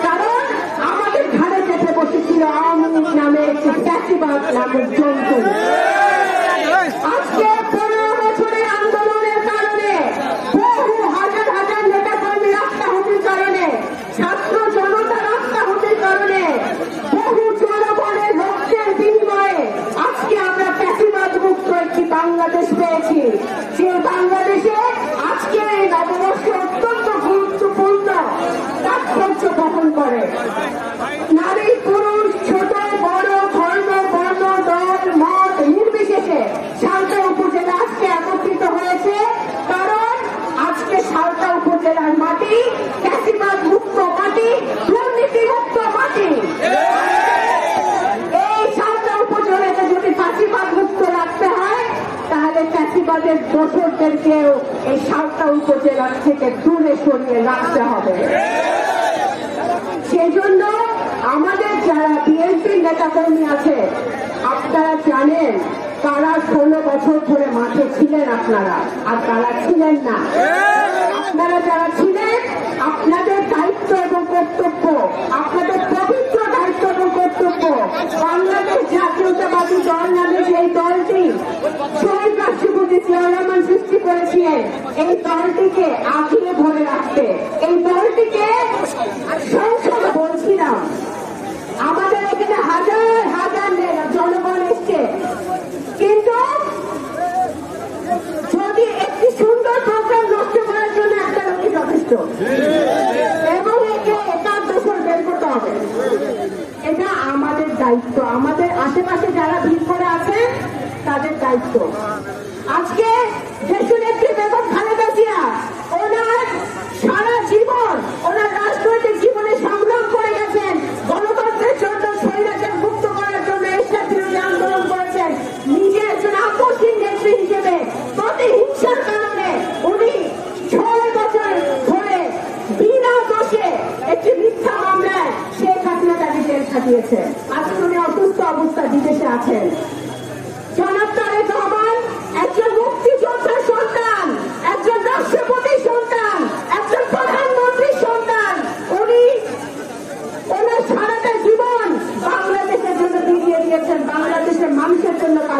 কারণ আমাদের ঘাড়ে চেপে বসেছিল আওয়ামী লীগ নামে একটি ফ্যাসিবাদ নামের জন্তু। আজকে 15 বছরের আন্দোলনের কারণে বহু হাজার হাজার নেতা কর্মী রাস্তাহুতির কারণে, ছাত্র জনতা রাস্তাহুতির কারণে, বহু জনগণের রক্তের বিনিময়ে আজকে আমরা ফ্যাসিবাদ মুক্ত একটি বাংলাদেশ পেয়েছি। যে বাংলাদেশে আজকে এই নববর্ষ অত্যন্ত গুরুত্বপূর্ণ তাৎপর্য বহন করে। নারী পুরুষ ছোট বড় ধর্ম বর্ণ দল মত নির্বিশেষে সালতা উপজেলা আজকে একত্রিত হয়েছে, কারণ আজকে সালতা উপজেলার মাটি ফ্যাসিবাদ মুক্ত মাটি, দুর্নীতি মুক্ত মাটি। এই সালতা উপজেলাকে যদি ফ্যাসিবাদ মুক্ত রাখতে হয় তাহলে ফ্যাসিবাদের দোষরদেরকেও এই সালতা উপজেলার থেকে দূরে সরিয়ে রাখতে হবে। সেজন্য আমাদের যারা বিএনপির নেতাকর্মী আছে, আপনারা জানেন কারা 16 বছর ধরে মাঠে ছিলেন আপনারা, আর কারা ছিলেন না। আপনারা যারা ছিলেন, আপনাদের দায়িত্ব এবং কর্তব্য, আপনাদের পবিত্র দায়িত্ব এবং কর্তব্য বাংলাদেশ জাতীয়তাবাদী দল নামে যে দলটি শহীদ রাষ্ট্রপতি জিয়াউর রহমান সৃষ্টি করেছিলেন, এই দলটিকে আগিয়ে ধরে রাখতে, এই দলটিকে সংসদ বলছিলাম। আমাদের এখানে হাজার হাজার জনগণ এসছে, কিন্তু যদি একটি সুন্দর প্রোগ্রাম নষ্ট করার জন্য একটা লোকই যথেষ্ট, এবং একে একার দোষর বের করতে হবে। এটা আমাদের দায়িত্ব, আমাদের আশেপাশে যারা ভিড় করে আছেন তাদের দায়িত্ব। আজকে দেশনেত্রী বেগম খালেদা জিয়া ওনার সারা জীবন, ওনার রাজনৈতিক জীবনে সংগ্রাম করে গেছেন, গণতন্ত্রের জন্য, স্বৈরাচার মুক্ত করার জন্য এরশাদ বিরোধী আন্দোলন করেছেন। নিজে একজন আকস্মিক নেত্রী হিসেবে প্রতিহিংসার কারণে উনি 6 বছর ধরে বিনা দোষে একটি মিথ্যা মামলায় শেখ হাসিনা তাকে জেল খাটিয়েছে। আজকে উনি অসুস্থ অবস্থা বিদেশে আছেন। জনাব তারেক রহমান একজন মুক্তিযোদ্ধার সন্তান, একজন রাষ্ট্রপতির সন্তান, একজন প্রধানমন্ত্রীর সন্তান। উনি ওনার সারাটা জীবন বাংলাদেশের জন্য বিলিয়ে দিয়েছেন, বাংলাদেশের মানুষের জন্য কাজ